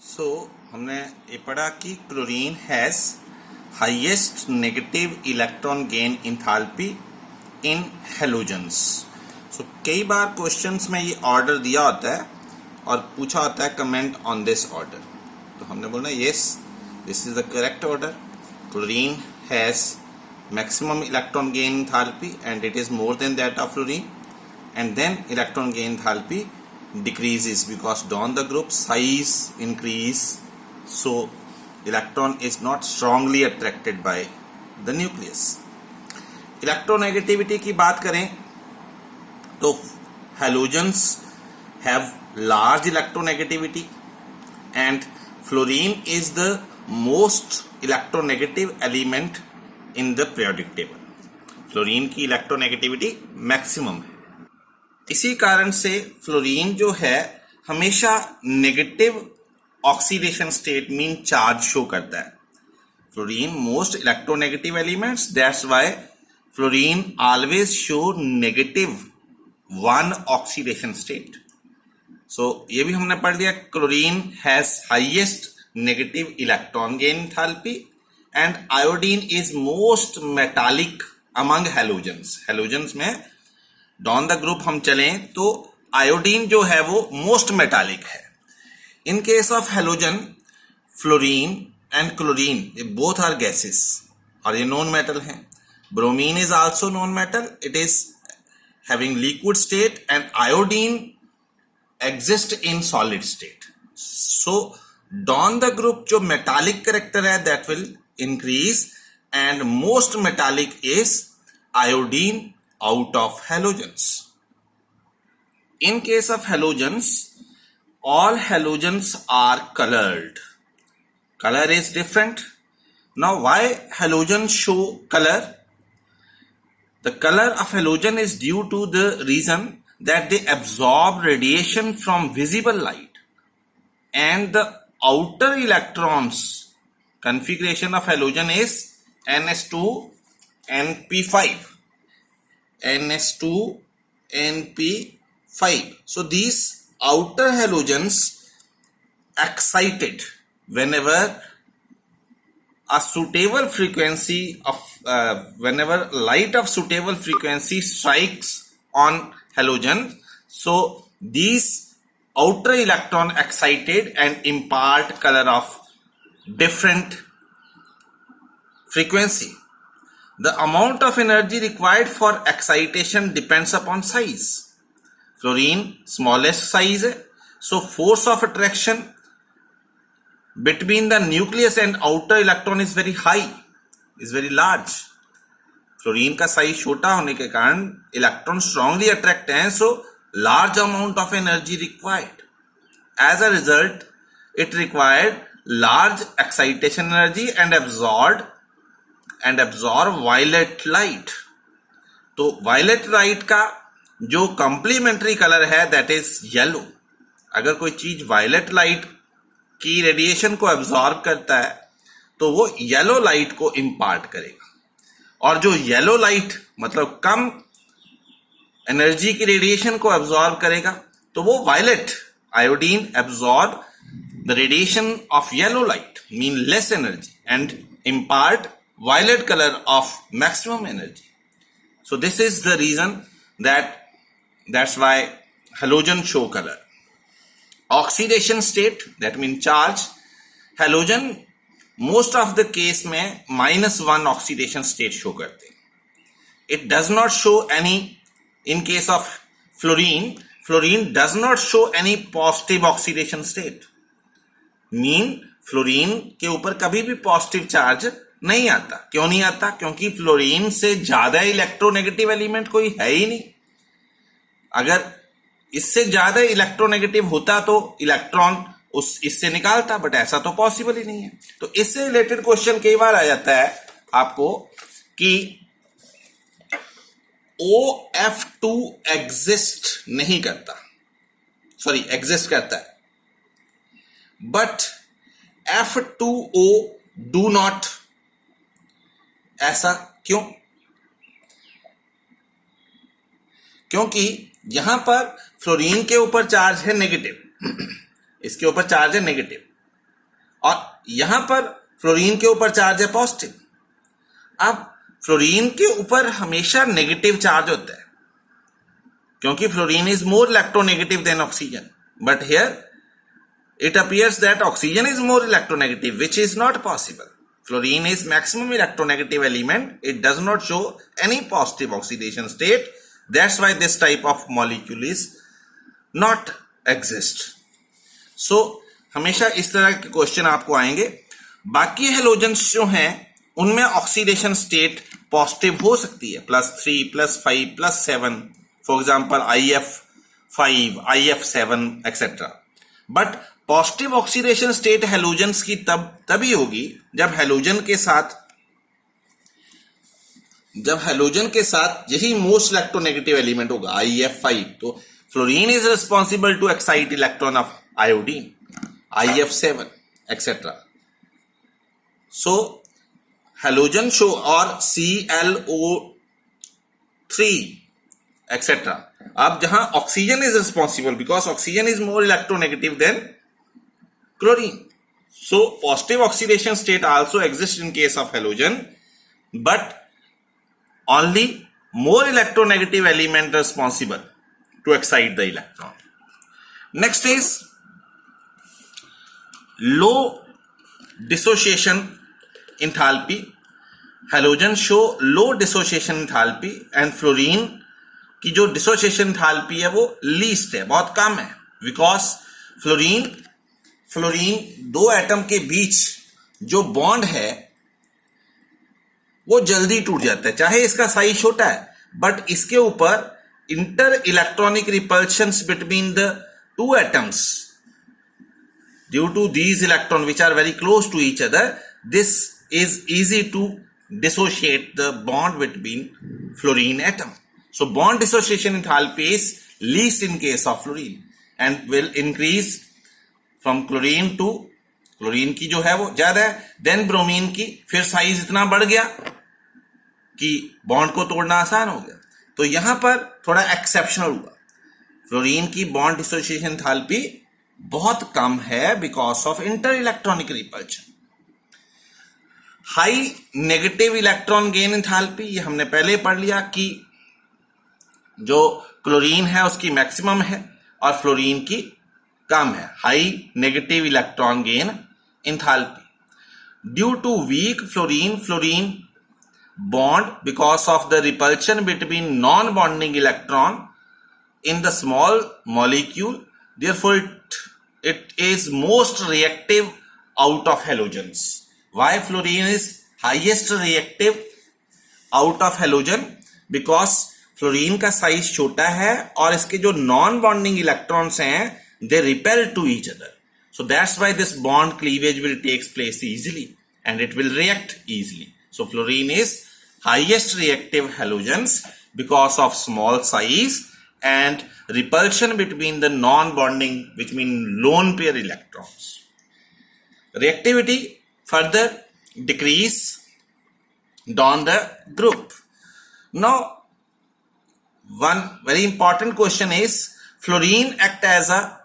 हमने ये पढ़ा कि chlorine has highest negative electron gain enthalpy in halogens. कई बार क्वेश्चंस में ये ऑर्डर दिया होता है और पूछा होता है कमेंट ऑन दिस ऑर्डर। तो हमने बोला yes, this is the correct order. Chlorine has maximum electron gain enthalpy and it is more than that of fluorine, and then electron gain enthalpy decreases because down the group size increase, so electron is not strongly attracted by the nucleus. Electronegativity की बात करें तो halogens have large electronegativity and fluorine is the most electronegative element in the periodic table. Fluorine की electronegativity maximum है। इसी कारण से fluorine जो है हमेशा negative oxidation state mean charge show करता है। Fluorine most electronegative elements, that's why fluorine always show negative one oxidation state. So ये भी हमने पढ़ लिया, chlorine has highest negative electron gain enthalpy and iodine is most metallic among halogens. Halogens में down the group हम चलें तो iodine जो है वो most metallic है। In case of halogen, fluorine and chlorine both are gases और ये known metal हैं। Bromine is also known metal. It is having liquid state and iodine exists in solid state. So down the group जो metallic character है that will increase and most metallic is iodine out of halogens. In case of halogens, all halogens are colored. Color is different. Now why halogens show color? The color of halogen is due to the reason that they absorb radiation from visible light and the outer electrons configuration of halogen is ns2 np5 ns2 np5. So these outer halogens excited whenever a suitable frequency of whenever light of suitable frequency strikes on halogen, so these outer electron excited and impart color of different frequency. The amount of energy required for excitation depends upon size. Fluorine smallest size है, so force of attraction between the nucleus and outer electron is very high, is very large. Fluorine का size छोटा होने के कारण electron strongly attract हैं, so large amount of energy required. As a result, it required large excitation energy and absorb violet light. तो violet light का जो complementary color है that is yellow. अगर कोई चीज violet light की रेडिएशन को absorb करता है तो वो yellow light को impart करेगा, और जो yellow light मतलब कम एनर्जी की रेडिएशन को absorb करेगा तो वो violet iodine absorb the radiation of yellow light, mean less energy, and impart violet color of maximum energy. So this is the reason that's why halogen show color. Oxidation state, that means charge, halogen most of the case में -1 oxidation state show करते हैं. It does not show any, in case of fluorine does not show any positive oxidation state. Mean fluorine के ऊपर कभी भी positive charge नहीं आता। क्यों नहीं आता? क्योंकि फ्लोरीन से ज्यादा इलेक्ट्रोनेगेटिव एलिमेंट कोई है ही नहीं। अगर इससे ज्यादा इलेक्ट्रोनेगेटिव होता तो इलेक्ट्रॉन इससे निकालता, बट ऐसा तो पॉसिबल ही नहीं है। तो इससे रिलेटेड क्वेश्चन कई बार आ जाता है आपको कि OF2 एग्जिस्ट नहीं करता, सॉरी एग्जिस्ट करता है, बट F2O डू नॉट। ऐसा क्यों? क्योंकि यहां पर फ्लोरीन के ऊपर चार्ज है नेगेटिव, इसके ऊपर चार्ज है नेगेटिव, और यहां पर फ्लोरीन के ऊपर चार्ज है पॉजिटिव। अब फ्लोरीन के ऊपर हमेशा नेगेटिव चार्ज होता है क्योंकि fluorine is more electronegative then oxygen, but here it appears that oxygen is more electronegative, which is not possible. Fluorine is maximum electronegative element. It does not show any positive oxidation state. That's why this type of molecule is not exist. So हमेशा इस तरह के question आपको आएंगे। बाकी halogens जो हैं उनमें ऑक्सीडेशन स्टेट पॉजिटिव हो सकती है, +3, +5, +7, for example IF5, IF7 etcetera. But positive oxidation state halogens की तभी होगी जब हेलोजन के साथ यही मोस्ट इलेक्ट्रोनेगेटिव एलिमेंट होगा IF5। तो fluorine is responsible to excite electron of iodine, IF7 etcetera. So halogen show और ClO3 एक्सेट्रा। अब जहां oxygen is responsible because oxygen is more electronegative than chlorine. So positive oxidation state also exists in case of halogen, but only more electronegative element responsible to excite the electron. Next is low dissociation enthalpy. Halogen show low dissociation enthalpy and fluorine की जो dissociation enthalpy है वो least है, बहुत कम है, because fluorine दो atom के बीच जो बॉन्ड है वो जल्दी टूट जाता है, चाहे इसका साइज छोटा है, बट इसके ऊपर inter electronic repulsions between the two atoms due to these electron which are very close to each other, this is easy to dissociate the bond between fluorine atom. So bond dissociation enthalpy is least in case of fluorine and will increase from chlorine to, chlorine की जो है वो ज्यादा है, than bromine की, फिर size इतना बढ़ गया कि बॉन्ड को तोड़ना आसान हो गया. तो यहां पर थोड़ा एक्सेप्शनल हुआ, फ्लोरीन की बॉन्ड डिसोसिएशन एंथैल्पी बहुत कम है because of inter electronic repulsion. High negative electron gain enthalpy, ये हमने पहले पढ़ लिया कि जो क्लोरीन है उसकी मैक्सिमम है और फ्लोरीन की कम है. High negative electron gain enthalpy due to weak fluorine bond because of the repulsion between non-bonding electron in the small molecule, therefore it is most reactive out of halogens. Why fluorine is highest reactive out of halogen? Because fluorine का size छोटा है और इसके जो non bonding electrons हैं they repel to each other, so that's why this bond cleavage will take place easily and it will react easily. So fluorine is highest reactive halogens because of small size and repulsion between the non-bonding, which mean lone pair electrons. Reactivity further decrease down the group. Now, one very important question is, fluorine act as a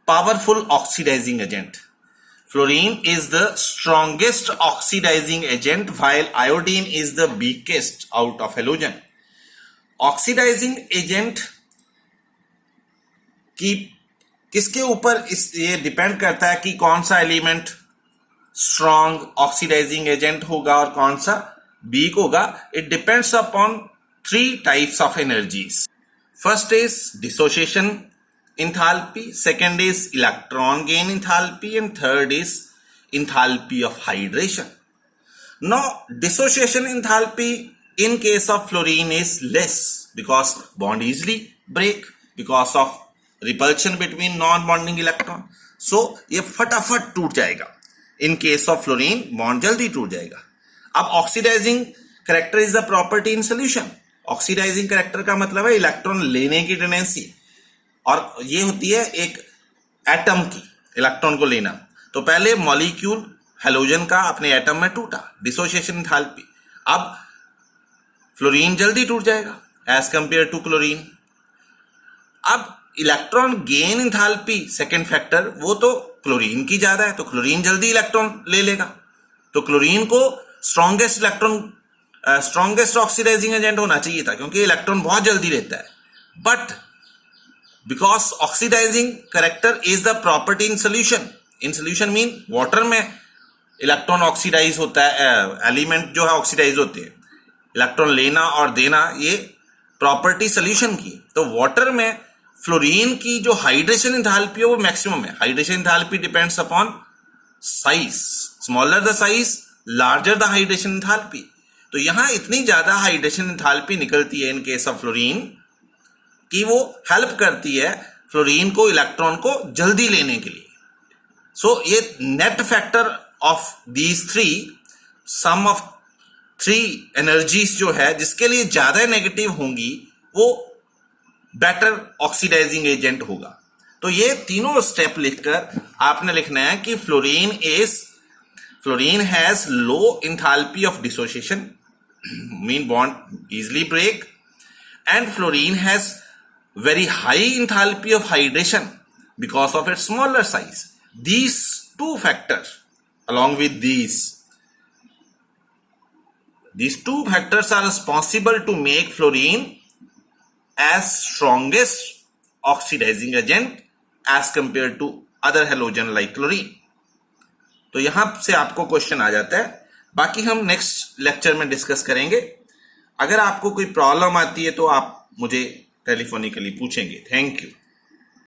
powerful oxidizing agent. Fluorine is the strongest oxidizing agent while iodine is the weakest out of halogen. Oxidizing agent की किसके ऊपर ये depend करता है कि कौन सा element strong oxidising agent होगा और कौन सा वीक होगा. It depends upon 3 types of energies. First is dissociation enthalpy, second is electron gain enthalpy, and third is enthalpy of hydration. Now dissociation enthalpy in case of fluorine is less because bond easily break because of repulsion between non-bonding electron. So ये फटाफट टूट जाएगा. In case of fluorine bond जल्दी टूट जाएगा. अब oxidizing character is the property in solution. Oxidizing character का मतलब है इलेक्ट्रॉन लेने की टेंडेंसी, और ये होती है एक एटम की इलेक्ट्रॉन को लेना. तो पहले मॉलिक्यूल हेलोजन का अपने एटम में टूटा, डिसोसिएशन एंथैल्पी. अब फ्लोरीन जल्दी टूट जाएगा एज कंपेयर टू क्लोरीन. अब electron gain enthalpy second factor, वो तो क्लोरीन की ज्यादा है, तो क्लोरीन जल्दी इलेक्ट्रॉन ले लेगा। तो क्लोरीन को स्ट्रॉन्गेस्ट ऑक्सीडाइजिंग एजेंट होना चाहिए था, क्योंकि इलेक्ट्रॉन बहुत जल्दी लेता है। But because oxidising character is the property in solution mean water में इलेक्ट्रॉन ऑक्सीडाइज होता है, एलिमेंट जो है ऑक्सीडाइज होते हैं, इलेक्ट्रॉन लेना और देना ये प्रॉपर्टी सोल्यूशन की। तो वाटर में फ्लोरीन की जो हाइड्रेशन एंथैल्पी है वो मैक्सिमम है। Hydration enthalpy depends upon size, smaller the size larger the hydration enthalpy. तो यहां इतनी ज्यादा हाइड्रेशन एंथैल्पी निकलती है इन केस ऑफ फ्लोरीन कि वो हेल्प करती है फ्लोरीन को इलेक्ट्रॉन को जल्दी लेने के लिए। सो ये net factor of these three, sum of three energies जो है जिसके लिए ज्यादा नेगेटिव होंगी वो बेटर ऑक्सीडाइजिंग एजेंट होगा। तो ये तीनों स्टेप लिखकर आपने लिखना है कि fluorine has low enthalpy of dissociation, mean bond easily break, and fluorine has very high enthalpy of hydration because of its smaller size. These two factors, along with these two factors are responsible to make fluorine as strongest oxidizing agent as compared to other halogen like chlorine. तो यहां से आपको question आ जाता है, बाकी हम next lecture में discuss करेंगे। अगर आपको कोई प्रॉब्लम आती है तो आप मुझे टेलीफोनिकली पूछेंगे। Thank you.